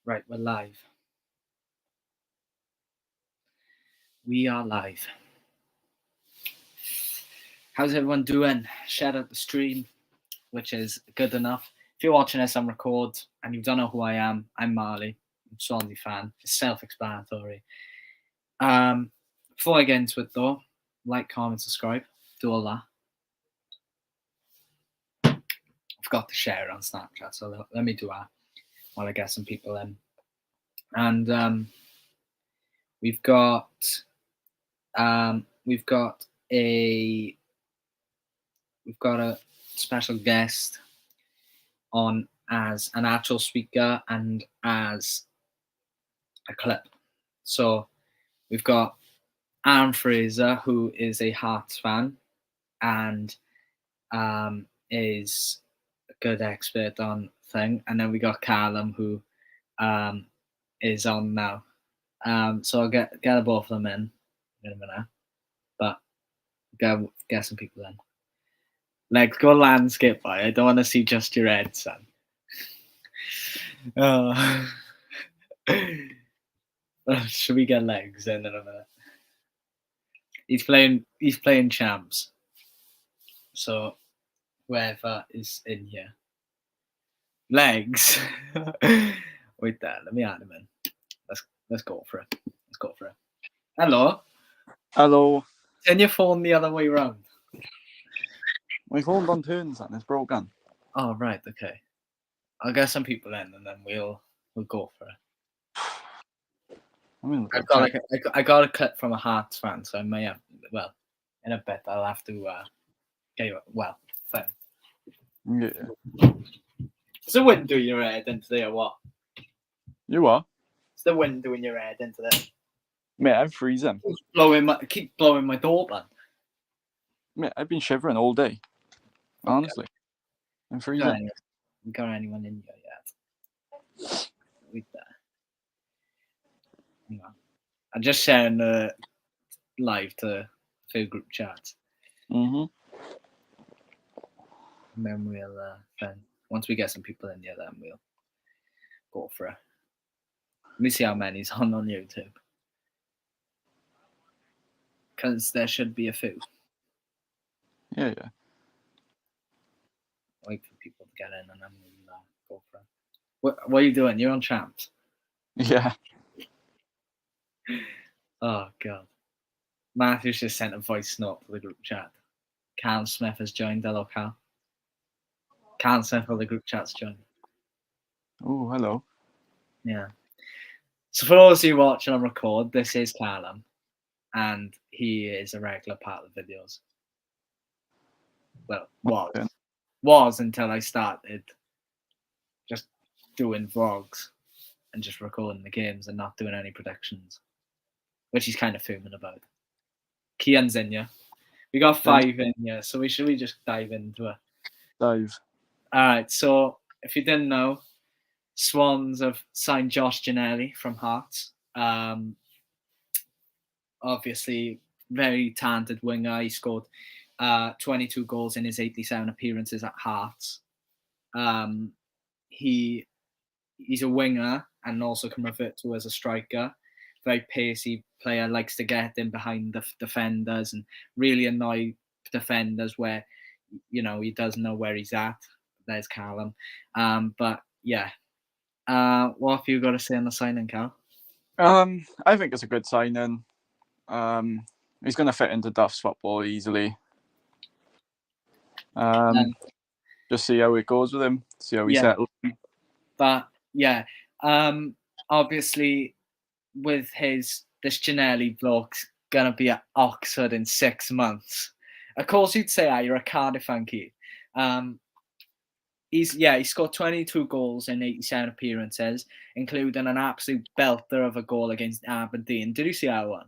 Right, we're live. We are live. How's everyone doing? Share out the stream, which is good enough. If you're watching this on record and you don't know who I am, I'm Marley. I'm a Swansea fan. It's self-explanatory. Before I get into it though, like, comment, subscribe, do all that. I forgot to share it on Snapchat, so let me do that while I get some people in. And we've got a special guest on as an actual speaker and as a clip. So we've got Fraser, who is a Hearts fan and is a good expert on thing, and then we got Callum, who is on now. So I'll get both of them in a minute, but get some people in. Like, go landscape by. I don't want to see just your head, son. Should we get legs in a minute? He's playing champs. So whoever is in here. Legs. Wait there, let me add him in. Let's go for it. Hello. Hello. Turn your phone the other way around. My phone don't turn, son. It's broken. Oh right, okay. I'll get some people in and then we'll go for it. I got a clip from a Hearts fan, so I may have, well, in a bit I'll have to get you, well, fine. Yeah. Is the wind doing your head into there or what? You what? Is the wind doing your head into there? Mate, I'm freezing. Keep blowing my door, man. Mate, I've been shivering all day. Okay. Honestly. I'm freezing. We got anyone in here yet? Wait there. Hang on. I'm just sharing the live to a few group chats. Mm-hmm. And then we'll then once we get some people in here, then we'll go for it. Let me see how many's on YouTube, because there should be a few. Yeah. Wait for people to get in and then we'll go for it. What are you doing? You're on champs. Yeah. Oh god. Matthew's just sent a voice note to the group chat. Cam Smith has joined. Hello, Cal. Cam Smith for the group chat's joined. Oh, hello. Yeah. So for those of you watching on record, this is Callum, and he is a regular part of the videos. Well, was until I started just doing vlogs and just recording the games and not doing any predictions, which he's kind of fuming about. Kian's in here. We got 5 in here, so should we just dive into it? Dive. All right. So if you didn't know, Swans have signed Josh Ginnelly from Hearts. Obviously, very talented winger. He scored 22 goals in his 87 appearances at Hearts. He's a winger and also can revert to as a striker. Very pacey player, likes to get in behind the defenders and really annoy defenders where, he doesn't know where he's at. There's Callum. But yeah. What have you got to say on the signing, Cal? I think it's a good signing. He's going to fit into Duff's football easily. Just see how it goes with him. See how he settles. But yeah, obviously with this Ginnelly bloke's gonna be at Oxford in 6 months. Of course, you'd say, you're a Cardiff fan, Keith. He scored 22 goals in 87 appearances, including an absolute belter of a goal against Aberdeen. Did you see that one?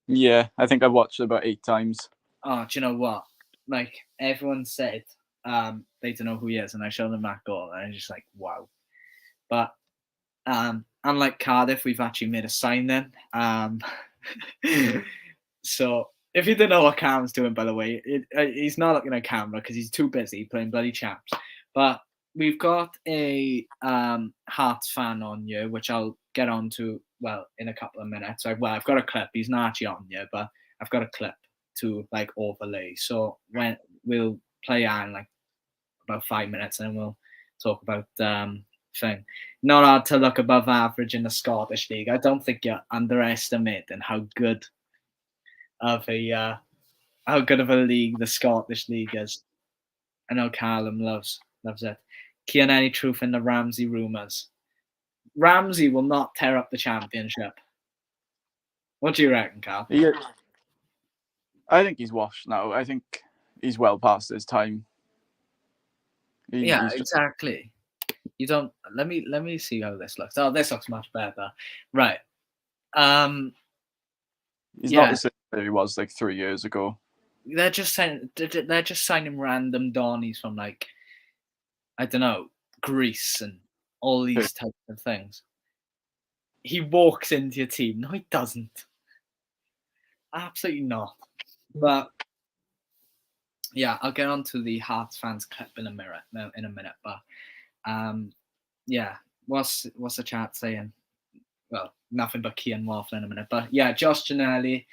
Yeah, I think I've watched it about 8 times. Oh, do you know what? Like, everyone said they don't know who he is, and I showed them that goal, and I was just like, wow. But unlike Cardiff, we've actually made a signing. So if you don't know what Cam's doing, by the way, he's not looking at camera because he's too busy playing bloody champs. But we've got a Hearts fan on you, which I'll get on to, well, in a couple of minutes. I've got a clip. He's not actually on you, but I've got a clip to like overlay. So when we'll play on like about 5 minutes, and we'll talk about thing. Not hard to look above average in the Scottish League. I don't think you're underestimating how good of a league the Scottish League is. I know Callum loves it. Kian, any truth in the Ramsey rumours? Ramsey will not tear up the Championship. What do you reckon, Cal? I think he's washed now. I think he's well past his time. Exactly. You don't. Let me see how this looks. Oh, this looks much better. Right. He's not the same player he was like 3 years ago. They're just signing random Donnies from like, I don't know, Greece and all these types of things. He walks into your team. No, he doesn't. Absolutely not. But yeah, I'll get on to the Hearts fans clip in a minute. But yeah, what's the chat saying? Well, nothing but Kian waffling in a minute. But yeah, Josh Ginnelly,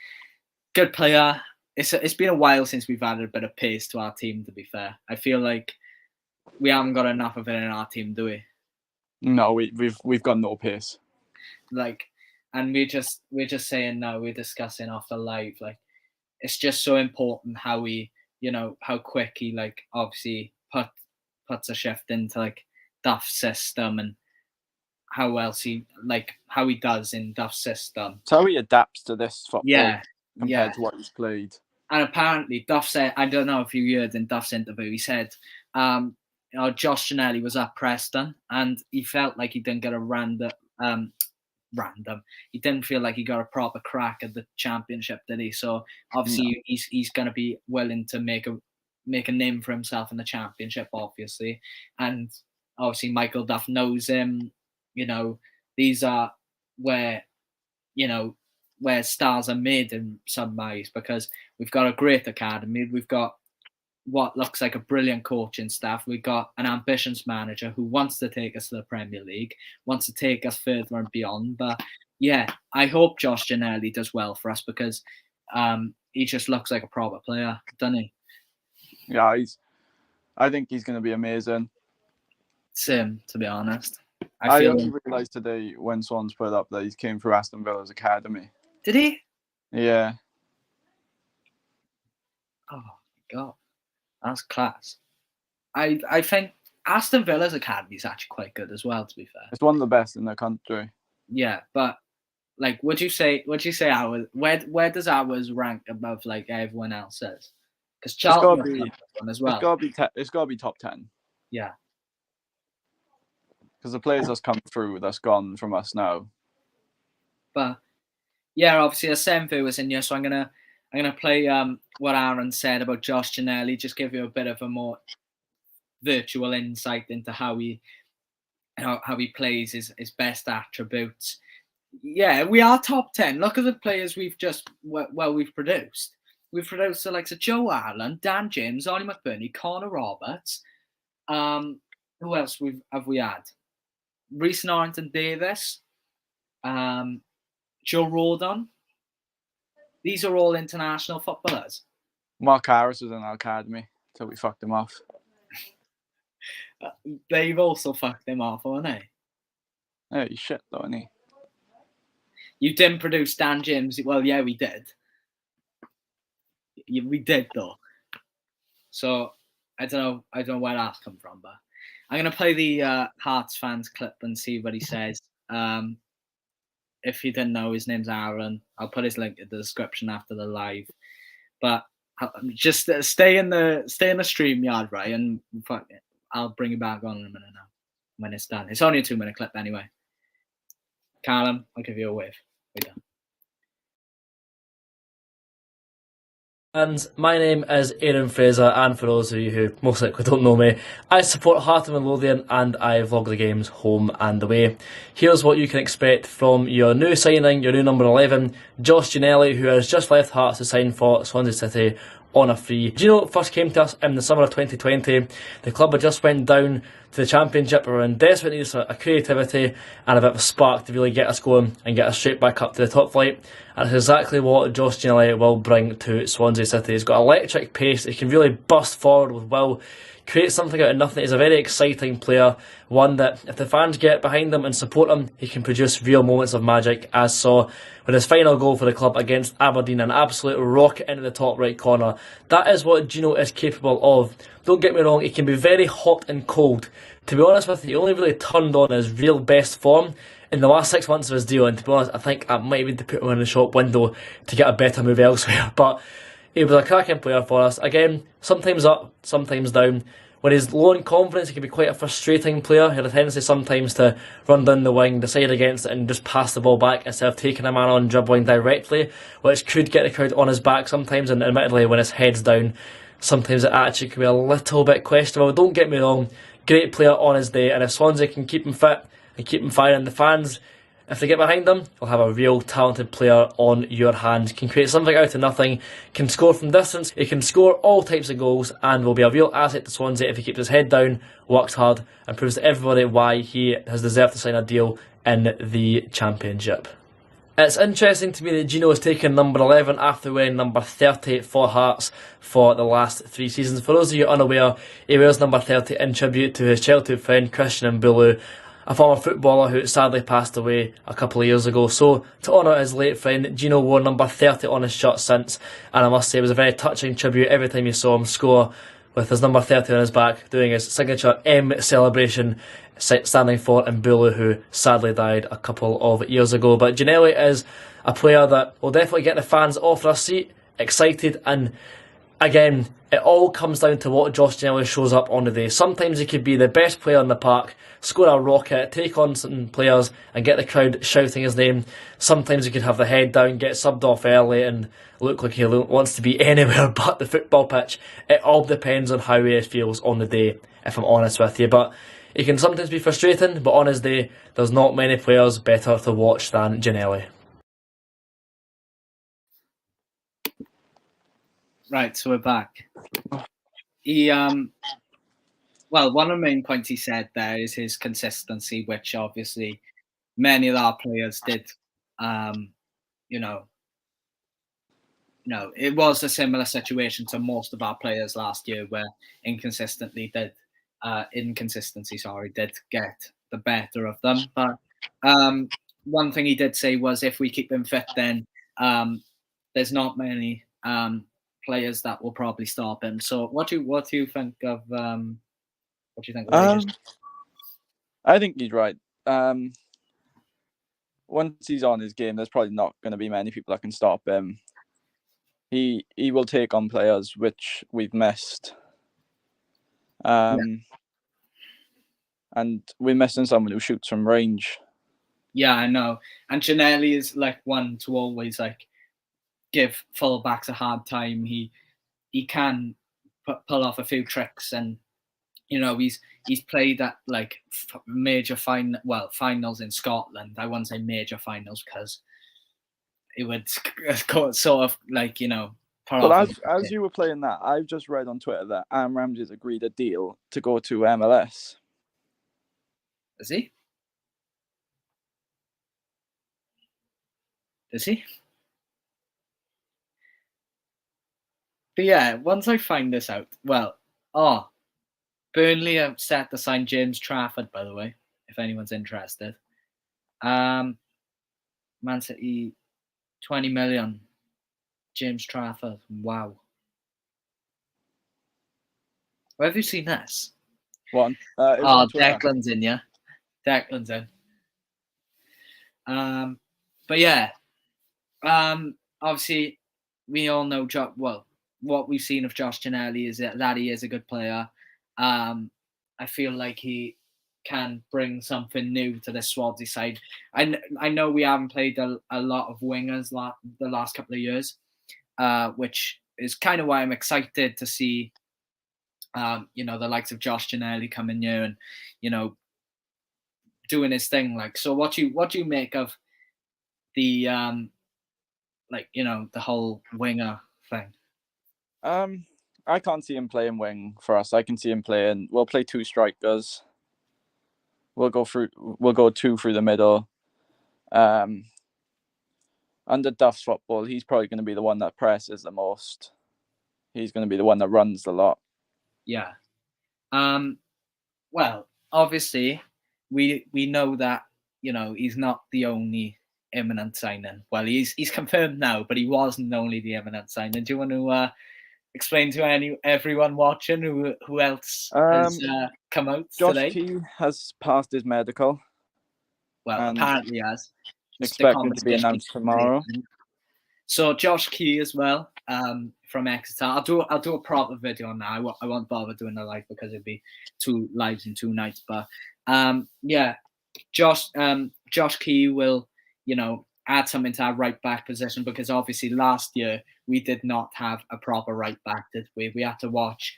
good player. It's been a while since we've added a bit of pace to our team, to be fair. I feel like we haven't got enough of it in our team, do we? No, we've got no pace. Like, and we're just saying now, we're discussing off the live, like, it's just so important how we, how quick he like obviously puts a shift into like Duff's system, and how else how he does in Duff's system. It's how he adapts to this football compared to what he's played. And apparently Duff said, I don't know if you heard in Duff's interview, he said, Josh Ginnelly was at Preston and he felt like he didn't get a random. He didn't feel like he got a proper crack at the Championship, did he? So obviously he's going to be willing to make a name for himself in the Championship, obviously. And obviously Michael Duff knows him. These are where stars are made in some ways, because we've got a great academy. We've got what looks like a brilliant coaching staff. We've got an ambitious manager who wants to take us to the Premier League, wants to take us further and beyond. But yeah, I hope Josh Ginnelly does well for us, because he just looks like a proper player, doesn't he? Yeah, I think he's going to be amazing. Same, to be honest. I only realised today when Swans put up that he came through Aston Villa's academy. Did he? Yeah. Oh my God, that's class. I think Aston Villa's academy is actually quite good as well, to be fair. It's one of the best in the country. Yeah, but like, would you say ours? Where does ours rank above like everyone else's? Because Charlton as well. It's got to be top 10. Yeah. Because the players that's come through, that's gone from us now. But yeah, obviously a same view was in here, so I'm gonna play what Aaron said about Josh Ginnelly, just give you a bit of a more virtual insight into how he plays, his best attributes. Yeah, we are top 10. Look at the players we've produced. We've produced the likes of Joe Allen, Dan James, Ollie McBurney, Connor Roberts. Who else have we had? Reece Norrington-Davis, Joe Rodon. These are all international footballers. Mark Harris was in our academy until we fucked him off. They've also fucked him off, haven't they? Yeah, he's shit though, isn't he? You didn't produce Dan James. Well, yeah, we did. We did though. So I don't know where that's come from, but I'm gonna play the Hearts fans clip and see what he says. If you didn't know, his name's Aaron. I'll put his link in the description after the live. But just stay in the StreamYard, right? And fuck it, I'll bring you back on in a minute now when it's done. It's only a 2-minute clip anyway. Callum, I'll give you a wave. We're done. And my name is Aaron Fraser, and for those of you who most likely don't know me, I support Heart of Midlothian and I vlog the games home and away. Here's what you can expect from your new signing, your new number 11, Josh Ginnelly, who has just left Hearts to sign for Swansea City on a free. Gino first came to us in the summer of 2020. The club had just went down to the Championship. We were in desperate need of creativity and a bit of a spark to really get us going and get us straight back up to the top flight. And it's exactly what Josh Ginnelly will bring to Swansea City. He's got electric pace. He can really burst forward with will, create something out of nothing. He's a very exciting player, one that if the fans get behind him and support him, he can produce real moments of magic, as saw with his final goal for the club against Aberdeen, an absolute rocket into the top right corner. That is what Gino is capable of. Don't get me wrong, he can be very hot and cold. To be honest with you, he only really turned on his real best form in the last 6 months of his deal, and to be honest, I think I might need to put him in the shop window to get a better move elsewhere. But he was a cracking player for us. Again, sometimes up, sometimes down. When he's low in confidence, he can be quite a frustrating player. He had a tendency sometimes to run down the wing, decide against it, and just pass the ball back instead of taking a man on, dribbling directly, which could get the crowd on his back sometimes. And admittedly, when his head's down, sometimes it actually can be a little bit questionable. Don't get me wrong, great player on his day, and if Swansea can keep him fit and keep him firing, the fans, if they get behind him, you'll have a real talented player on your hands. Can create something out of nothing, can score from distance, he can score all types of goals, and will be a real asset to Swansea if he keeps his head down, works hard, and proves to everybody why he has deserved to sign a deal in the Championship. It's interesting to me that Gino has taken number 11 after wearing number 30 for Hearts for the last 3 seasons. For those of you unaware, he wears number 30 in tribute to his childhood friend Christian Mbulu, a former footballer who sadly passed away a couple of years ago. So, to honour his late friend, Gino wore number 30 on his shirt since, and I must say it was a very touching tribute every time you saw him score with his number 30 on his back, doing his signature M celebration, standing for Mbulu, who sadly died a couple of years ago. But Ginnelly is a player that will definitely get the fans off their seat, excited, and again, it all comes down to what Josh Ginnelly shows up on the day. Sometimes he could be the best player in the park, score a rocket, take on some players and get the crowd shouting his name. Sometimes he could have the head down, get subbed off early and look like he wants to be anywhere but the football pitch. It all depends on how he feels on the day, if I'm honest with you. But he can sometimes be frustrating, but on his day, there's not many players better to watch than Ginnelly. Right, so we're back. He well, one of the main points he said there is his consistency, which obviously many of our players did. It was a similar situation to most of our players last year, where inconsistency did get the better of them. But one thing he did say was, if we keep him fit, then there's not many players that will probably stop him. So, what do you think of? What do you think of I think he's right. Once he's on his game, there's probably not going to be many people that can stop him. He will take on players which we've missed. And we're missing someone who shoots from range. Yeah, I know. And Ginnelly is like one to always give fullbacks a hard time. He can pull off a few tricks, and he's played at major finals in Scotland. I wouldn't say major finals because it would sort of But as you were playing that, I've just read on Twitter that Aaron Ramsey's agreed a deal to go to MLS. Is he? Is he? But yeah, once I find this out, Burnley are set to sign James Trafford, by the way, if anyone's interested. Man City, 20 million. James Trafford, wow. Where have you seen this? What? Declan's in, yeah. Declan's in. But yeah, obviously we all know what we've seen of Josh Ginnelly is that he is a good player. I feel like he can bring something new to the Swansea side. I know we haven't played a lot of wingers the last couple of years, which is kind of why I'm excited to see the likes of Josh Ginnelly coming here and doing his thing. So what do you make of the the whole winger thing? I can't see him playing wing for us. I can see him playing. We'll play 2 strikers. We'll go 2 through the middle. Under Duff's football, he's probably going to be the one that presses the most. He's going to be the one that runs the lot. Yeah. Well, obviously, we know that, you know, he's not the only imminent signing. Well, he's confirmed now, but he wasn't only the imminent signing. Do you want to explain to everyone watching who else has come out Josh today? Key has passed his medical. Well, apparently he has. Expected to be announced tomorrow. So Josh Key as well, from Exeter. I'll do a proper video now. I won't bother doing a live because it'd be 2 lives in 2 nights. But yeah, Josh Key will, you know, add something to our right back position, because obviously last year we did not have a proper right back, did we? We had to watch.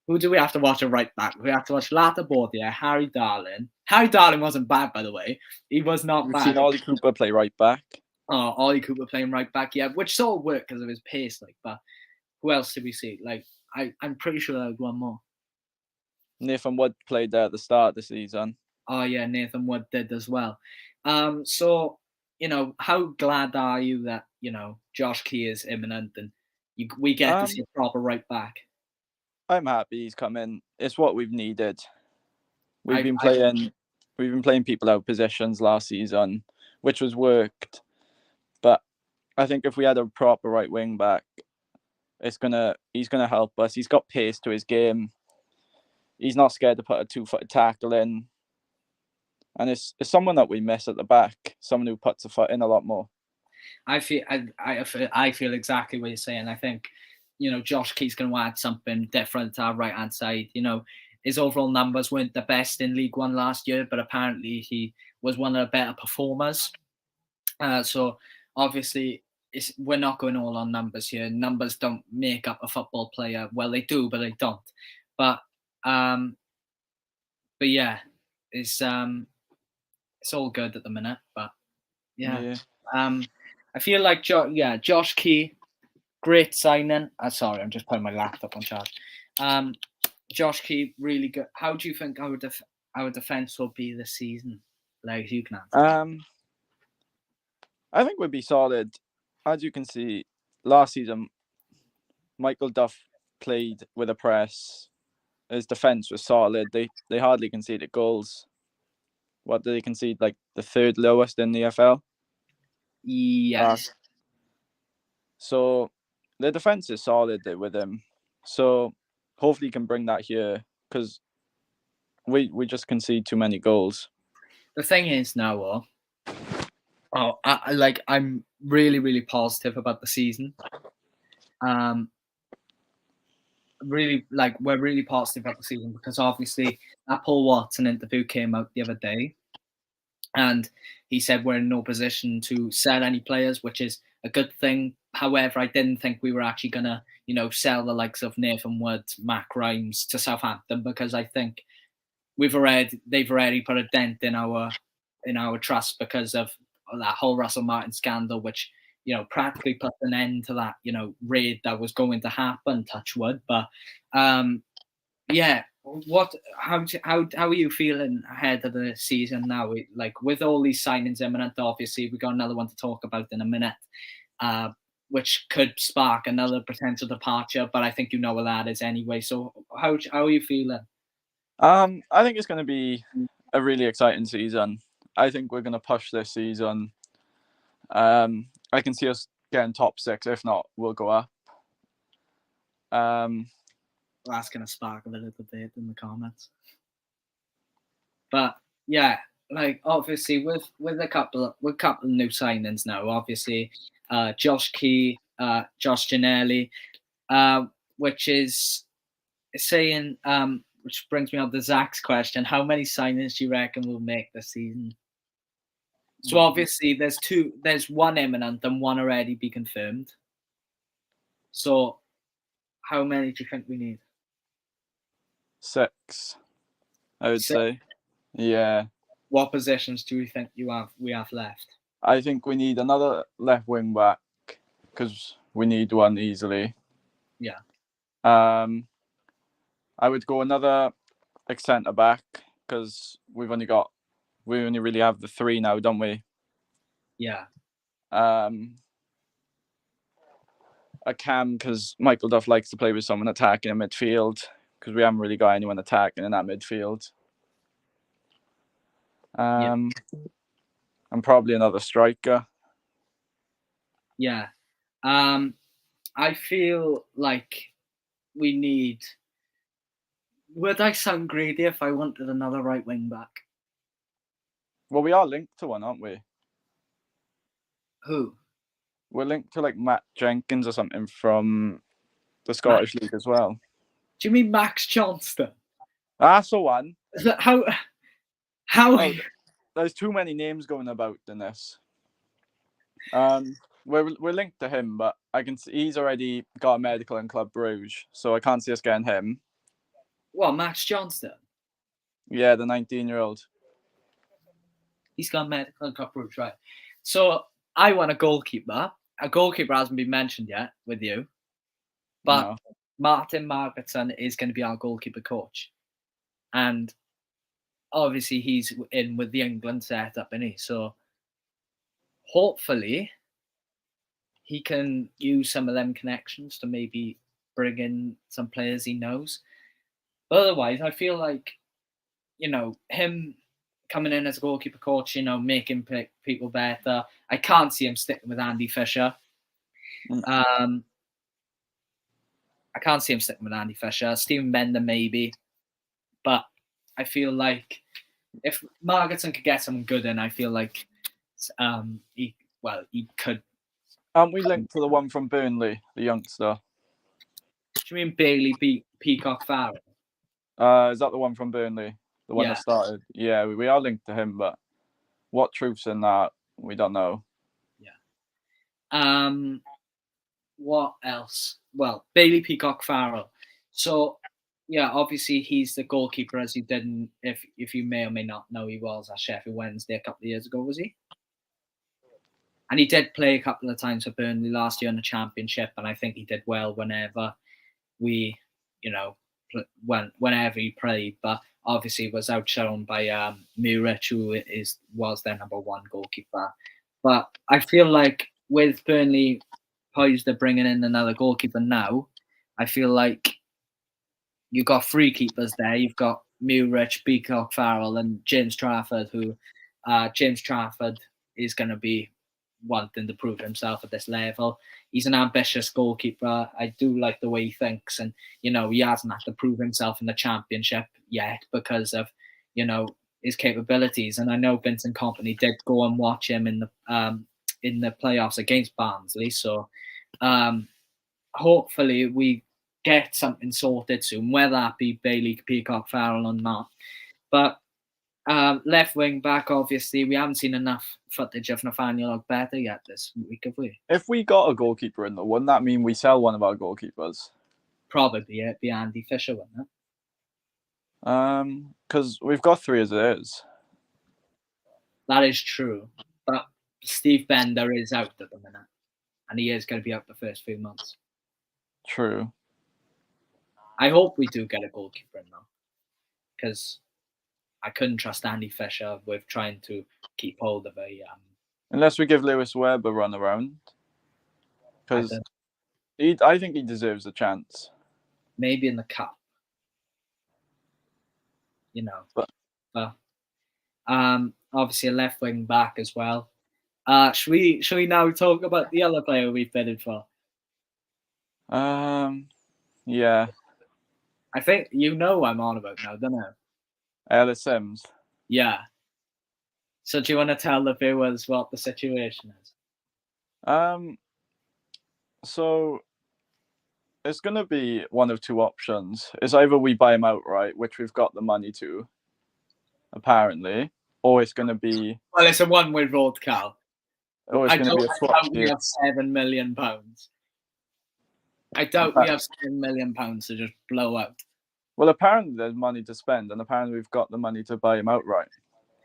Who do we have to watch a right back? We have to watch Lata Bordia, Harry Darling. Harry Darling wasn't bad, by the way. He was not bad. We've seen Ollie Cooper play right back. Oh, Ollie Cooper playing right back, yeah, which sort of worked because of his pace. Like, but who else did we see? Like, I'm pretty sure there was one more. Nathan Wood played there at the start of the season. Oh yeah, Nathan Wood did as well. So, you know, how glad are you that, you know, Josh Key is imminent and we get to see a proper right back? I'm happy he's coming. It's what we've needed. We've been playing people out positions last season, which was worked. But I think if we had a proper right wing back, he's gonna help us. He's got pace to his game. He's not scared to put a 2-foot tackle in. And it's someone that we miss at the back, someone who puts a foot in a lot more. I feel exactly what you're saying. I think, you know, Josh Key's going to add something different to our right-hand side. You know, his overall numbers weren't the best in League One last year, but apparently he was one of the better performers. So obviously we're not going all on numbers here. Numbers don't make up a football player. Well, they do, but they don't. But yeah, it's all good at the minute. But yeah. I feel like Josh Key, great signing. Sorry, I'm just putting my laptop on charge. Josh Key, really good. How do you think our defense will be this season? Like, you can answer. I think we'd be solid. As you can see, last season, Michael Duff played with a press. His defense was solid. They hardly conceded goals. What did they concede? Like the 3rd lowest in the EFL? Yes. So the defense is solid with him. So hopefully he can bring that here, because we just concede too many goals. The thing is now, I'm really, really positive about the season. We're really positive about the season, because obviously that Paul Watson interview came out the other day, and he said we're in no position to sell any players, which is a good thing. However, I didn't think we were actually gonna, you know, sell the likes of Nathan Wood, Mac Rimes to Southampton, because I think they've already put a dent in our trust because of that whole Russell Martin scandal, which, you know, practically put an end to that, you know, raid that was going to happen, touch wood. But yeah, how are you feeling ahead of the season now? Like, with all these signings imminent, obviously we got another one to talk about in a minute, which could spark another potential departure, but I think you know what that is anyway. So how are you feeling? I think it's going to be a really exciting season. I think we're going to push this season. I can see us getting top 6. If not, we'll go up. That's going to spark a little bit in the comments. But yeah, like, obviously with a couple of new signings now, obviously Josh Key, Josh Ginnelly, which is saying, which brings me on to Zach's question: how many signings do you reckon we'll make this season? So obviously there's one imminent and one already be confirmed. So how many do you think we need? 6, I would say. Yeah. What positions do you think we have left? I think we need another left wing back, because we need one easily. Yeah. I would go another centre back because we only really have the 3 now, don't we? Yeah. A cam because Michael Duff likes to play with someone attacking in midfield because we haven't really got anyone attacking in that midfield. And probably another striker. Yeah. I feel like we need. Would I sound greedy if I wanted another right wing back? Well, we are linked to one, aren't we? Who? We're linked to like Matt Jenkins or something from the Scottish League as well. Do you mean Max Johnston? That's the one. How? Oh, there's too many names going about in this. We're linked to him, but I can see he's already got a medical in Club Bruges, so I can't see us getting him. Well, Max Johnston. Yeah, the 19-year-old. He's got a medical in Club Bruges, right? So I want a goalkeeper. A goalkeeper hasn't been mentioned yet with you, but No. Martin Margetson is going to be our goalkeeper coach, and obviously he's in with the England setup, isn't he? So hopefully he can use some of them connections to maybe bring in some players he knows. But otherwise, I feel like, him coming in as a goalkeeper coach, making people better. I can't see him sticking with Andy Fisher. I can't see him sticking with Andy Fisher. Stephen Bender, maybe. But I feel like if Margetson could get someone good in, I feel like he could. Aren't we linked to the one from Burnley, the youngster? Do you mean Bailey Peacock Farrell? Is that the one from Burnley? The one that started? Yeah, we are linked to him, but what truth's in that, we don't know. Yeah. What else? Well, Bailey Peacock Farrell. So, yeah, obviously he's the goalkeeper, as he didn't. If you may or may not know, he was at Sheffield Wednesday a couple of years ago, was he? And he did play a couple of times for Burnley last year in the Championship, and I think he did well whenever whenever he played. But obviously was outshone by Muric, who was their number one goalkeeper. But I feel like with Burnley poised to bringing in another goalkeeper now, I feel like you've got 3 keepers there. You've got Muric, Peacock Farrell, and James Trafford, who James Trafford is going to be wanting to prove himself at this level. He's an ambitious goalkeeper. I do like the way he thinks, and he hasn't had to prove himself in the Championship yet because of his capabilities. And I know Vincent Kompany did go and watch him in the playoffs against Barnsley. So hopefully we get something sorted soon, whether that be Bailey Peacock Farrell or not. But left wing back, obviously, we haven't seen enough footage of Nathaniel Ogbeta yet this week, have we? If we got a goalkeeper in, though, wouldn't that mean we sell one of our goalkeepers? Probably, it'd be Andy Fisher, wouldn't it? Because we've got 3 as it is. That is true, but Steve Bender is out at the minute, and he is going to be out the first few months. True. I hope we do get a goalkeeper in, though, because I couldn't trust Andy Fisher with trying to keep hold of a. Unless we give Lewis Webb a run around, because I think he deserves a chance. Maybe in the cup, but obviously a left wing back as well. Should we now talk about the other player we've bidded for? Yeah. I think I'm on about now, don't I? Ellis Sims. Yeah. So do you want to tell the viewers what the situation is? So it's going to be one of 2 options. It's either we buy him outright, which we've got the money to, apparently, or it's going to be... Well, it's a one-way road, Cal. Or it's going to be a swap deal. We have £7 million. I doubt we have £7 million to just blow out. Well, apparently there's money to spend, and apparently we've got the money to buy him outright.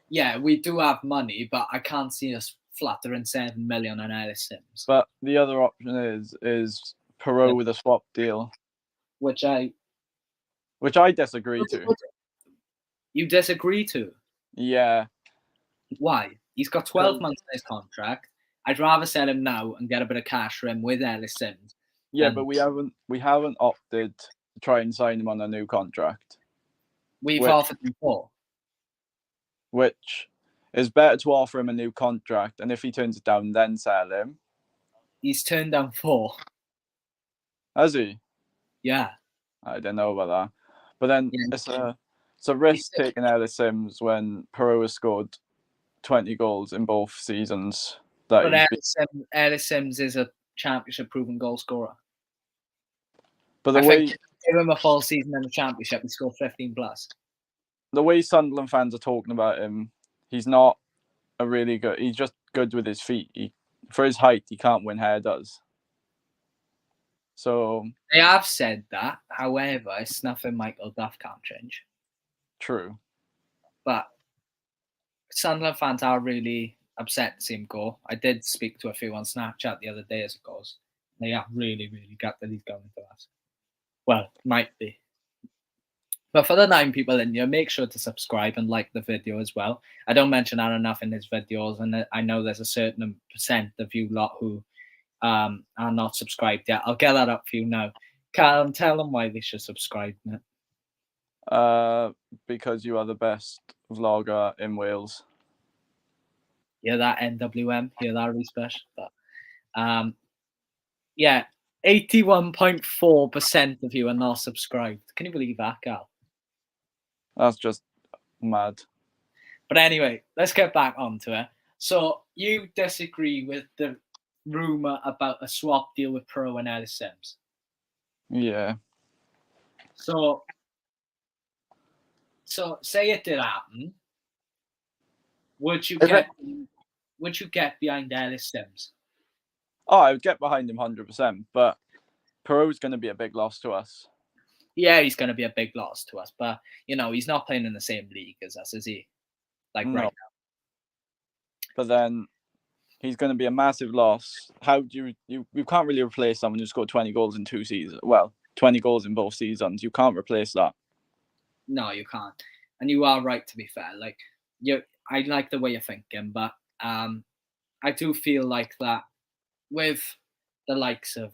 Yeah, we do have money, but I can't see us flattering £7 million on Ellis Sims. But the other option is Perot with a swap deal. which I disagree to. You disagree to? Yeah. Why? He's got 12 months in his contract. I'd rather sell him now and get a bit of cash for him with Ellis Sims. Yeah, but we haven't opted to try and sign him on a new contract. We've offered him 4. Which is better to offer him a new contract, and if he turns it down, then sell him. He's turned down 4. Has he? Yeah. I don't know about that. But then it's a risk taking Ellis Sims when Perot has scored 20 goals in both seasons. But Ellis Sims is a championship-proven goal scorer. But I think give him a full season in the championship, he scored 15 plus. The way Sunderland fans are talking about him, he's not a really good. He's just good with his feet. For his height, he can't win headers. So they have said that. However, it's nothing Michael Duff can't change. True. But Sunderland fans are really upset to see him go. I did speak to a few on Snapchat the other day, as of course. They are really, really gutted that he's going to us. Well, might be. But for the 9 people in here, make sure to subscribe and like the video as well. I don't mention that enough in his videos, and I know there's a certain percent of you lot who are not subscribed yet. I'll get that up for you now. Callum, tell them why they should subscribe. Because you are the best vlogger in Wales. Hear that, NWM? Hear that, Respect? But yeah, 81.4% of you are not subscribed. Can you believe that, Cal? That's just mad. But anyway, let's get back onto it. So you disagree with the rumour about a swap deal with Perot and Ellis Sims? Yeah. So say it did happen. Would you get behind Ellis Sims? Oh, I would get behind him 100%, but Perot's going to be a big loss to us. Yeah, he's going to be a big loss to us, but he's not playing in the same league as us, is he? Right now. But then he's going to be a massive loss. How do you can't really replace someone who scored 20 goals in 2 seasons. Well, 20 goals in both seasons. You can't replace that. No, you can't. And you are right, to be fair. Like I like the way you're thinking, but I do feel like that with the likes of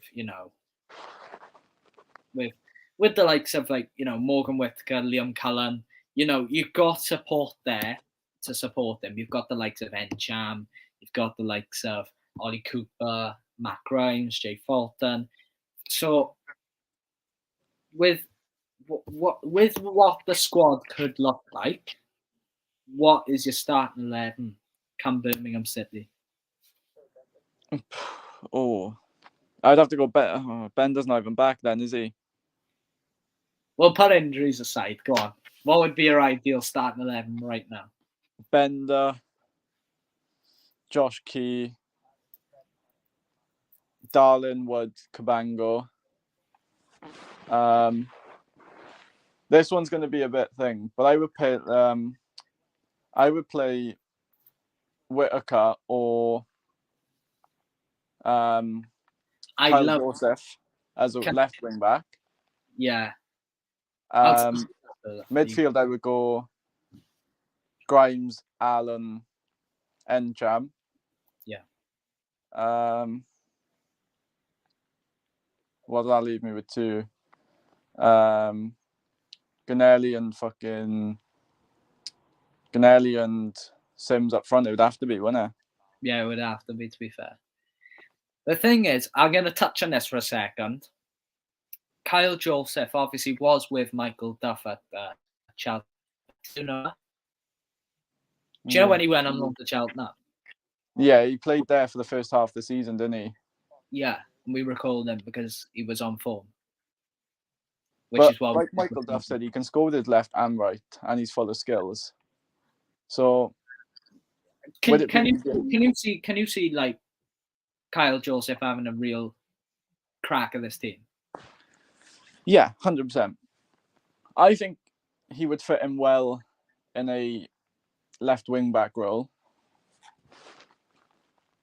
with the likes of Morgan Whittaker, Liam Cullen, you've got support there to support them. You've got the likes of Encham, you've got the likes of Ollie Cooper, Matt Grimes, Jay Fulton. So with what the squad could look like, what is your starting 11 come Birmingham City? Oh, I'd have to go better. Oh, Bender's not even back then, is he? Well, put injuries aside. Go on. What would be your ideal starting 11 right now? Bender, Josh Key, Darlin, Wood, Cabango. This one's going to be a bit thing, but I would play Whittaker or Kyle Joseph as a left wing back. Yeah. Midfield, I would go Grimes, Allen, Encham. Yeah. What did that leave me with 2? Ginnelly and Sims up front. It would have to be, wouldn't it? Yeah, it would have to be, to be fair. The thing is, I'm going to touch on this for a second. Kyle Joseph obviously was with Michael Duff at Cheltenham. Do you know that? Do you know when he went on loan to Cheltenham? Yeah, he played there for the first half of the season, didn't he? Yeah, and we recalled him because he was on form. Like Michael Duff said, he can score with his left and right, and he's full of skills. So, can you see like Kyle Joseph having a real crack at this team? Yeah, 100%. I think he would fit in well in a left wing back role.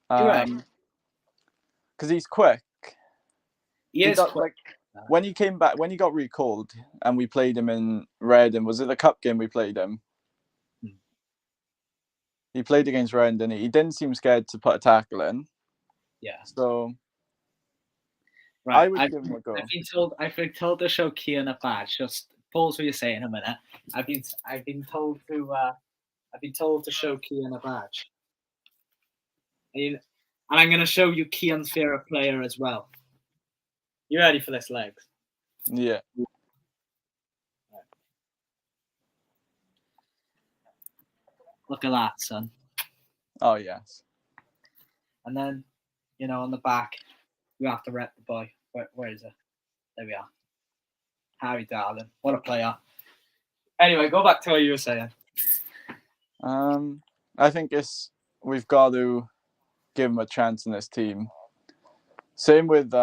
Because he's quick. He is quick. when he came back, when he got recalled, and we played him in Reading, was it the cup game we played him? He played against Reading, didn't he? He didn't seem scared to put a tackle in. Yeah. So right. I would give him a go. I've been told to show Kean a badge. Just pause what you're saying a minute. I've been told to show Kean a badge. And I'm going to show you Kean's favourite player as well. You ready for this, Legs? Yeah. Look at that, son. Oh, yes. And then, on the back, you have to rep the boy. Where is it? There we are. Harry Darling. What a player. Anyway, go back to what you were saying. I think we've got to give him a chance in this team. Same with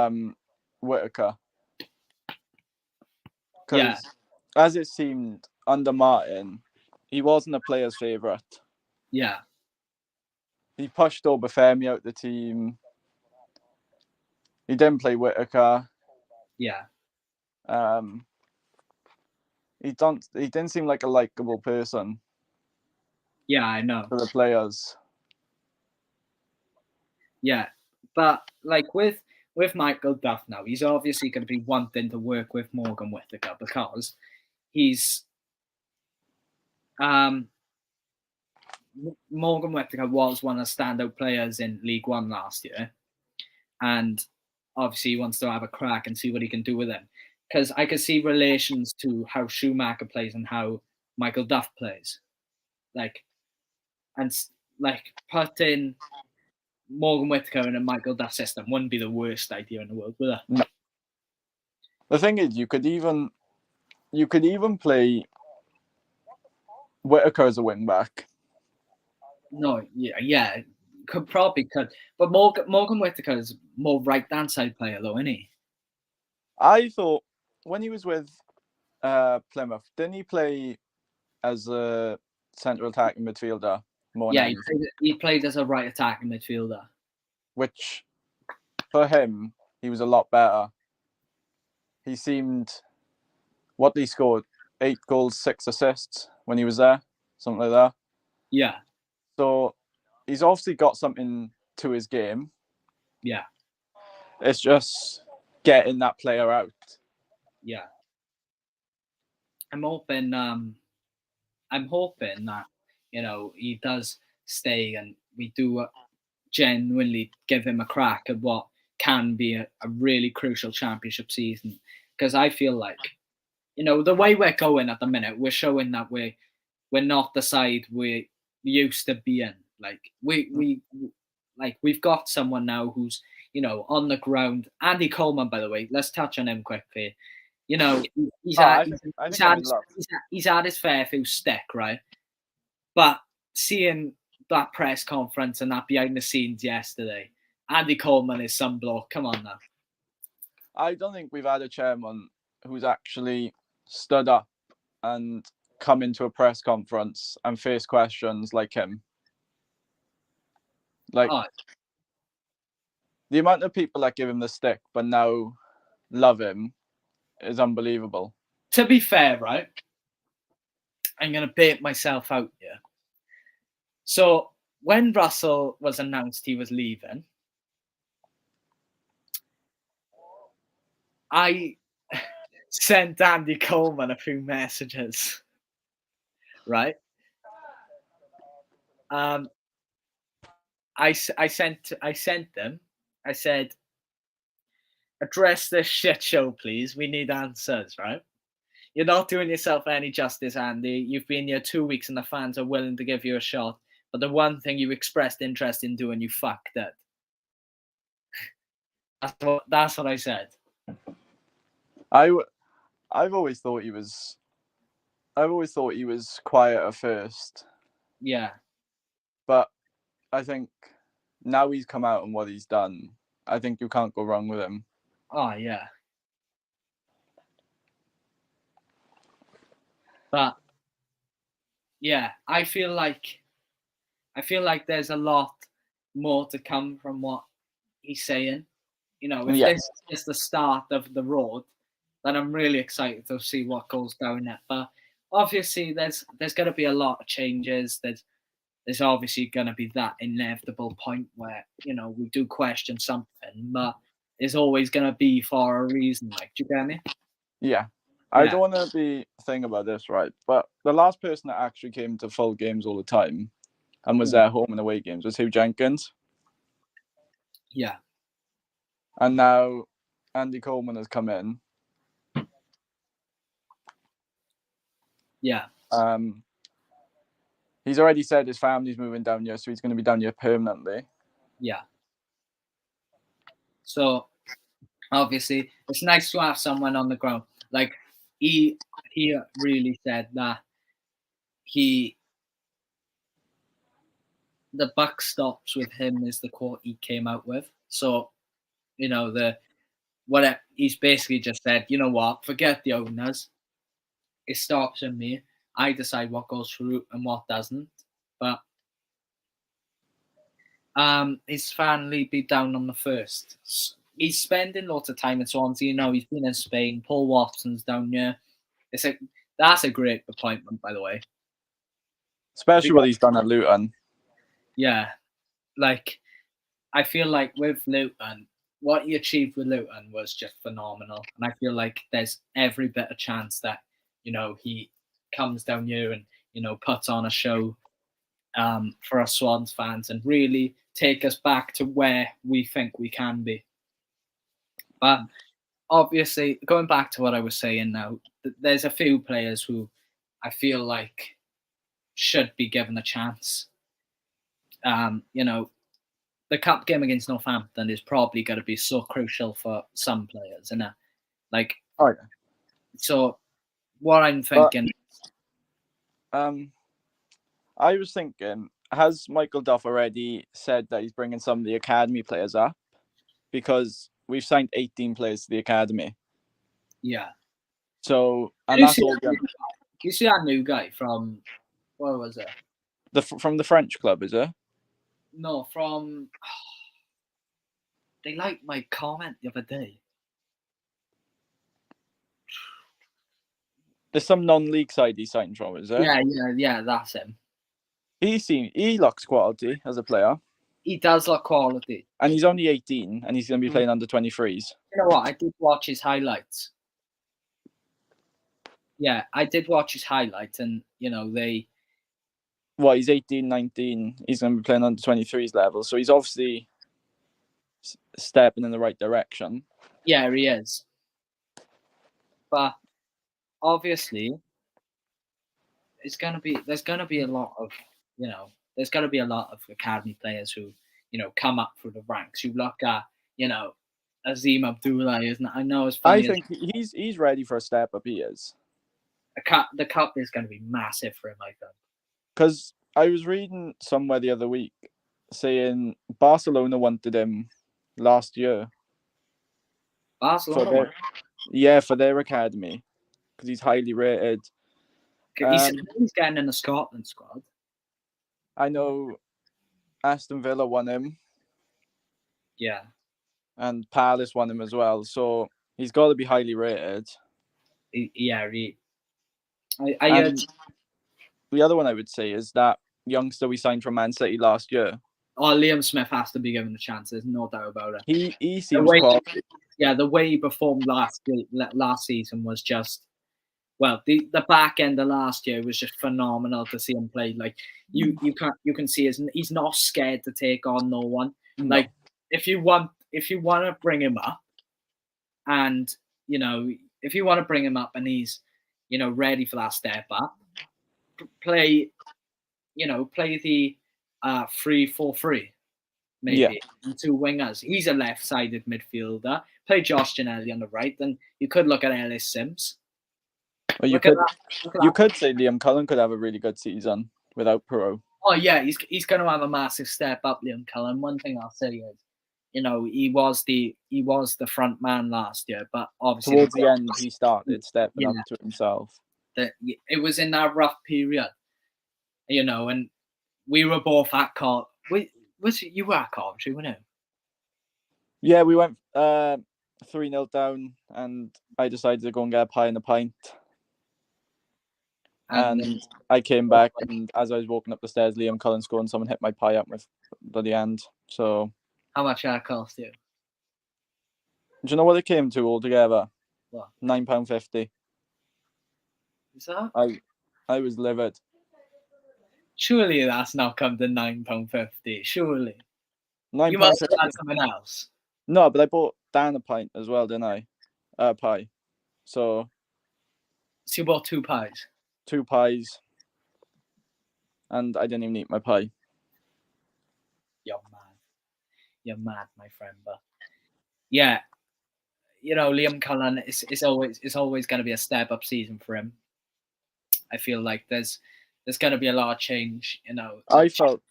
Whitaker. Because as it seemed under Martin, he wasn't a player's favourite. Yeah. He pushed Obafemi out the team. He didn't play Whitaker. Yeah. He didn't seem like a likable person. Yeah, I know. For the players. Yeah. But like with Michael Duff now, he's obviously going to be wanting to work with Morgan Whitaker because he's Morgan Whitaker was one of the standout players in League One last year, and obviously he wants to have a crack and see what he can do with him. Because I could see relations to how Schumacher plays and how Michael Duff plays, putting Morgan Whitaker in a Michael Duff system wouldn't be the worst idea in the world, would it? No. The thing is, you could even play Whitaker as a wing back. No, yeah, could. But Morgan Whitaker is more right-hand side player, though, isn't he? I thought when he was with Plymouth, didn't he play as a central attacking midfielder? Yeah, he played as a right attacking midfielder. Which, for him, he was a lot better. He seemed, what he scored, 8 goals, 6 assists when he was there, something like that. Yeah. So he's obviously got something to his game. Yeah. It's just getting that player out. Yeah. I'm hoping that, he does stay and we do genuinely give him a crack at what can be a really crucial championship season. Because I feel like, the way we're going at the minute, we're showing that we're not the side we used to be in. We've got someone now who's, on the ground. Andy Coleman, by the way, let's touch on him quickly. He's had his fair few stick, right? But seeing that press conference and that behind the scenes yesterday, Andy Coleman is some bloke. Come on now. I don't think we've had a chairman who's actually stood up and come into a press conference and face questions like him. The amount of people that give him the stick but now love him is unbelievable. To be fair, right? I'm going to bait myself out here. So when Russell was announced he was leaving, I sent Andy Coleman a few messages, right? I sent them. I said, address this shit show, please. We need answers, right? You're not doing yourself any justice, Andy. You've been here 2 weeks and the fans are willing to give you a shot. But the one thing you expressed interest in doing, you fucked it. That's what I said. I've always thought he was quiet at first. Yeah. But I think now he's come out and what he's done, I think you can't go wrong with him. Oh, yeah. But yeah, I feel like there's a lot more to come from what he's saying. If this is the start of the road, then I'm really excited to see what goes down there. But obviously, there's going to be a lot of changes. There's obviously going to be that inevitable point where we do question something, but it's always going to be for a reason. Like, do you get me? Yeah. I don't want to be thing about this, right? But the last person that actually came to full games all the time and was there home and away games was Hugh Jenkins. Yeah. And now Andy Coleman has come in. Yeah. He's already said his family's moving down here, so he's going to be down here permanently. Yeah. So obviously, it's nice to have someone on the ground. Like he really said that the buck stops with him is the quote he came out with. So he's basically just said, you know what, forget the owners. It stops with me. I decide what goes through and what doesn't. But his family be down on the first. He's spending lots of time in Swans. He's been in Spain. Paul Watson's down here. That's a great appointment, by the way. Especially what he's done at Luton. Yeah. Like, I feel like with Luton, what he achieved with Luton was just phenomenal. And I feel like there's every bit of chance that, he comes down here and, puts on a show for us Swans fans and really take us back to where we think we can be. But obviously, going back to what I was saying now, there's a few players who I feel like should be given a chance. The cup game against Northampton is probably going to be so crucial for some players, isn't it? So what I'm thinking. I was thinking, has Michael Duff already said that he's bringing some of the academy players up? Because we've signed 18 players to the academy. Yeah. So, and that's all. You see that new guy from, where was it? From the French club, is it? No, from. They liked my comment the other day. There's some non-league side he signed from, is it? Yeah, that's him. He looks quality as a player. He does look quality. And he's only 18, and he's going to be playing under 23s. You know what? I did watch his highlights. Yeah, I did watch his highlights, and, they... Well, he's 18, 19. He's going to be playing under 23s level, so he's obviously stepping in the right direction. Yeah, he is. But obviously, there's going to be a lot of, there's going to be a lot of academy players who, come up through the ranks. You look at, Azim Abdullah, isn't it? I know it's funny. I think he's ready for a step up. He is. The cup is going to be massive for him, I think. Because I was reading somewhere the other week saying Barcelona wanted him last year. Barcelona? For their academy. Because he's highly rated. He's getting in the Scotland squad. I know Aston Villa won him. Yeah. And Palace won him as well. So he's got to be highly rated. The other one I would say is that youngster we signed from Man City last year. Oh, Liam Smith has to be given a chance. There's no doubt about it. He seems quality. Yeah, the way he performed last season was just, well, the back end of last year was just phenomenal to see him play. Like you can see he's not scared to take on no one. No. Like if you want to bring him up, and if you want to bring him up and he's ready for that step up, play the 3-4-3 maybe, and two wingers. He's a left-sided midfielder. Play Josh Ginnelly on the right, and you could look at Ellis Sims. Well, you could say Liam Cullen could have a really good season without Perot. Oh yeah, he's going to have a massive step up, Liam Cullen. One thing I'll say is, he was the front man last year, but obviously towards the end he started stepping up to himself. It was in that rough period, and we were both at you were at Coventry, weren't you? Yeah, we went 3-0 down, and I decided to go and get a pie and a pint. And I came back, and as I was walking up the stairs, Liam Cullen scored, and someone hit my pie up with bloody hand. So, how much that cost you? Do you know what it came to altogether? What? £9.50. Is that? I was livid. Surely that's not come to £9.50. Surely. £9.50. You must have had something else. No, but I bought Dan a pint as well, didn't I? A pie. So you bought 2 pies? 2 pies. And I didn't even eat my pie. You're mad. You're mad, my friend. But yeah, Liam Cullen is always going to be a step up season for him. I feel like there's going to be a lot of change. I felt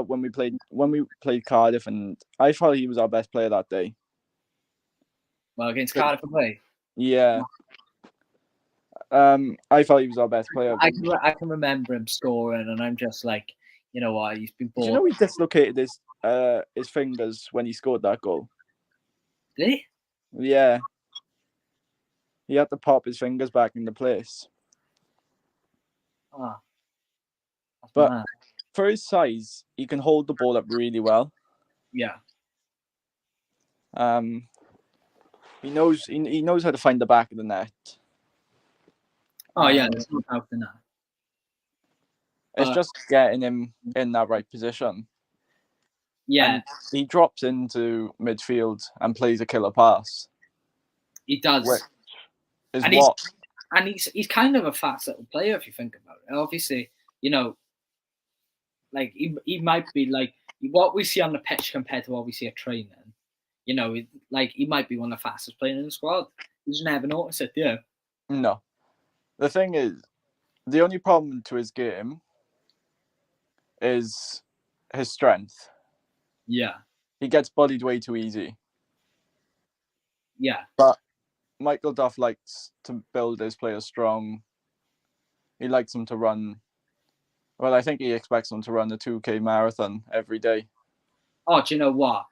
when we played Cardiff, and I felt he was our best player that day. Well, against Cardiff away. Yeah. I felt he was our best player. I can remember him scoring, and I'm just like, you know what? He's been bored. Did you know he dislocated his fingers when he scored that goal? Did he? Yeah. He had to pop his fingers back into place. Oh. But mad. For his size, he can hold the ball up really well. Yeah. He knows how to find the back of the net. Oh yeah, there's no doubt in that. It's just getting him in that right position. Yeah. And he drops into midfield and plays a killer pass. He does. And he's kind of a fast little player if you think about it. Obviously, like he might be like what we see on the pitch compared to what we see at training. Like he might be one of the fastest players in the squad. You just never notice it, yeah. No. The thing is, the only problem to his game is his strength. Yeah. He gets bullied way too easy. Yeah. But Michael Duff likes to build his players strong. He likes them to run. Well, I think he expects them to run the 2K marathon every day. Oh, do you know what?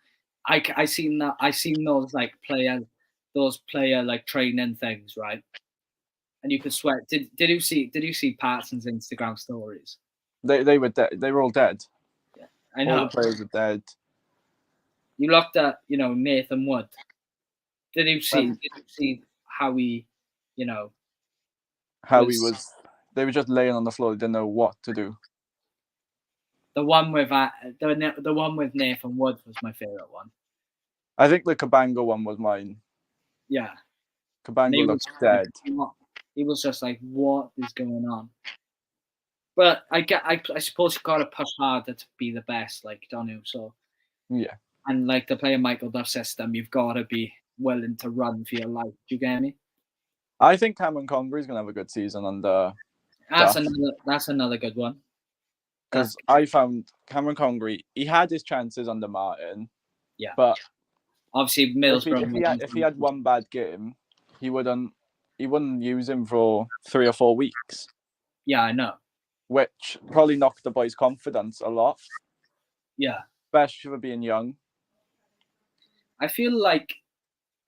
I seen those those player like training things, right? And you could swear. Did you see Parsons' Instagram stories? They were dead. They were all dead. Yeah, I know. All the players were dead. You looked at Nathan Wood. Did you see how he, how he was? They were just laying on the floor. They didn't know what to do. The one with the one with Nathan Wood was my favorite one. I think the Cabango one was mine. Yeah. Cabango looked dead. He was just like, what is going on? But I suppose you gotta push harder to be the best, like, don't you? So yeah. And like to play a Michael Duff system, you've gotta be willing to run for your life. Do you get me? I think Cameron Congre's gonna have a good season under That's another good one. Because I found Cameron Congre, he had his chances under Martin. Yeah. But obviously Middlesbrough. If he had one bad game, he wouldn't use him for 3 or 4 weeks. Yeah, I know. Which probably knocked the boys' confidence a lot. Yeah. Especially for being young. I feel like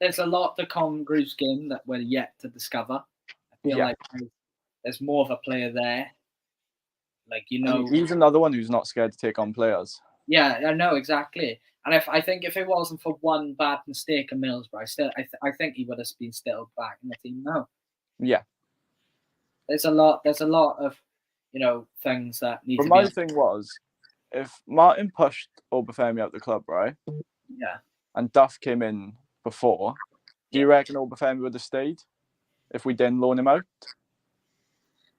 there's a lot to Congre's game that we're yet to discover. I feel like there's more of a player there. Like, he's another one who's not scared to take on players. Yeah, I know, exactly. And I think if it wasn't for one bad mistake in Middlesbrough, I think he would have been still back in the team now. Yeah. There's a lot of, things that need to be... But my thing was, if Martin pushed Obafemi out the club, right? Yeah. And Duff came in before, do you reckon Obafemi would have stayed if we didn't loan him out?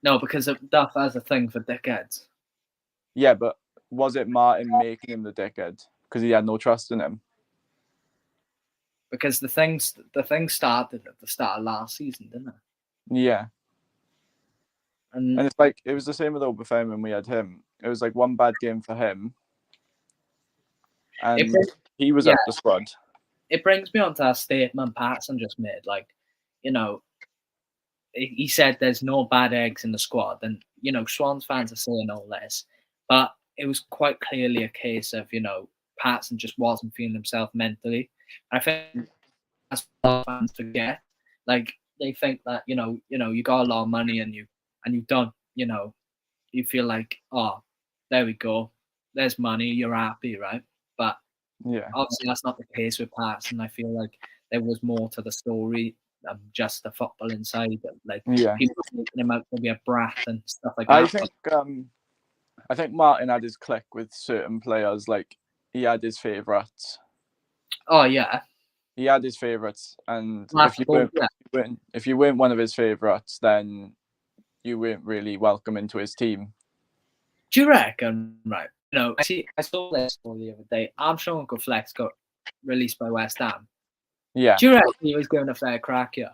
No, because Duff has a thing for dickheads. Yeah, but was it Martin making him the dickhead because he had no trust in him? Because the thing started at the start of last season, didn't it? Yeah. And it's like it was the same with Obafemi when we had him. It was like one bad game for him, and he was up the squad. It brings me on to that statement Patson just made. Like, he said there's no bad eggs in the squad, and Swans fans are saying all this, but it was quite clearly a case of Patson just wasn't feeling himself mentally. I think that's what fans forget. Like they think that you got a lot of money and you don't, you feel like, oh, there we go, there's money, you're happy, right? But Yeah. obviously that's not the case with Pats, and I feel like there was more to the story than just the football inside. Like people making him out to be a brat and stuff like that. I think Martin had his click with certain players. Like he had his favourites. Oh yeah, he had his favourites, and That's if you weren't one of his favourites, then you weren't really welcome into his team. Do you reckon? Right. I saw this story the other day. Armstrong Uncle Flex got released by West Ham. Yeah. Do you reckon he was given a fair crack here?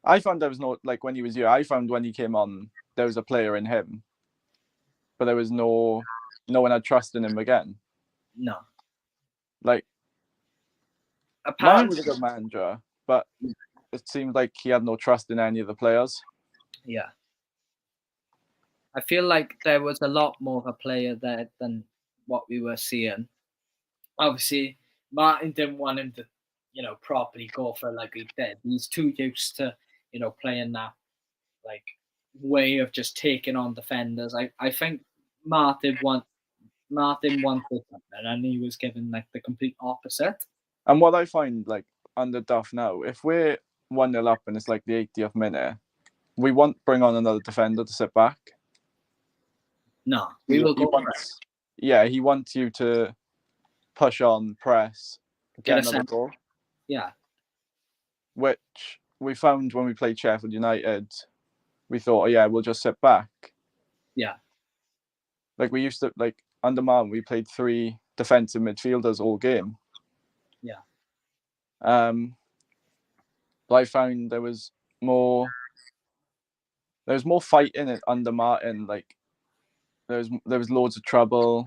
I found there was no, like, when he was here, I found when he came on, there was a player in him, but there was no one had trust in him again. No. Like, Martin was a good manager, but it seemed like he had no trust in any of the players. Yeah. I feel like there was a lot more of a player there than what we were seeing. Obviously, Martin didn't want him to, properly go for it like he did. He's too used to, playing that, like, way of just taking on defenders. I think Martin wanted something, and he was given, like, the complete opposite. And what I find, like, under Duff now, if we're 1-0 up and it's like the 80th minute, we won't bring on another defender to sit back. No, we will go for it. Yeah, he wants you to push on, press, get another goal. Yeah. Which we found when we played Sheffield United. We thought, we'll just sit back. Yeah. Like we used to, like under Martin, we played 3 defensive midfielders all game. Yeah. But I found there was more fight in it under Martin. Like there was loads of trouble.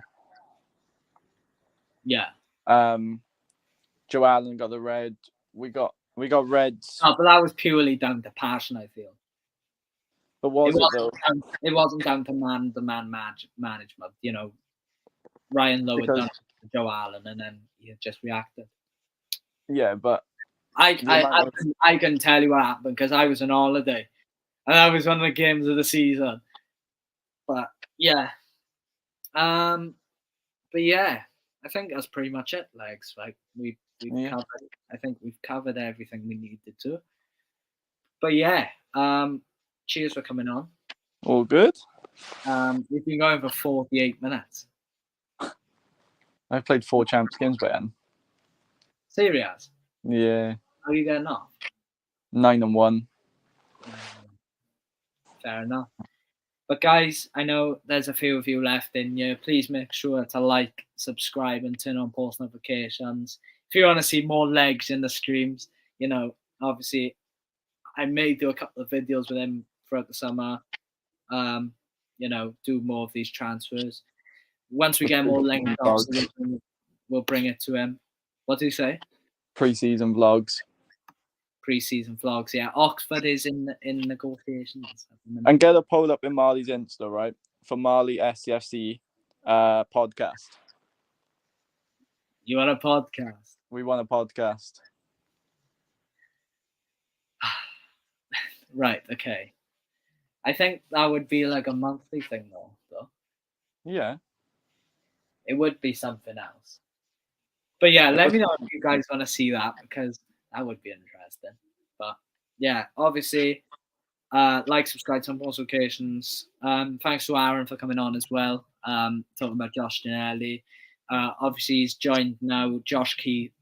Yeah. Joe Allen got the red. We got reds. Oh, but that was purely down to passion, I feel. But it wasn't down to man-to-man management. Ryan Lowe had done it to Joe Allen, and then he just reacted. Yeah, but I can tell you what happened because I was on holiday, and that was one of the games of the season. But yeah, I think that's pretty much it, Legs. Like covered, I think we've covered everything we needed to. But yeah, cheers for coming on. All good. We've been going for 48 minutes. I've played 4 Champs games by then. Serious? Yeah. How are you getting off? 9-1. Fair enough. But guys, I know there's a few of you left in you. Please make sure to like, subscribe, and turn on post notifications. If you want to see more Legs in the streams, obviously I may do a couple of videos with him throughout the summer. Do more of these transfers. Once we get more length, we'll bring it to him. What do you say? Pre-season vlogs. Pre-season vlogs, yeah. Oxford is in negotiations. And get a poll up in Marley's Insta, right? For Marley SCFC podcast. You want a podcast? We want a podcast. Right, okay. I think that would be like a monthly thing, though. Yeah. It would be something else. But yeah, let me know if you guys want to see that, because that would be interesting. But yeah, obviously, like, subscribe to post notifications. Thanks to Aaron for coming on as well. Talking about Josh Ginnelly. Obviously, he's joined now. Josh Key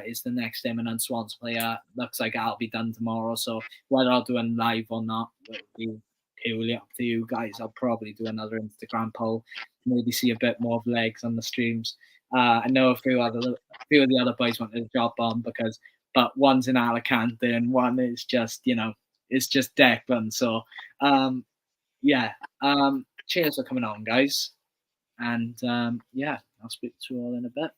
is the next imminent Swans player. Looks like I'll be done tomorrow. So whether I'll do a live or not will be purely up to you guys. I'll probably do another Instagram poll. Maybe see a bit more of Legs on the streams. I know a few of the other boys wanted to jump on but one's in Alicante and one is just it's just Declan. So cheers for coming on, guys, and I'll speak to you all in a bit.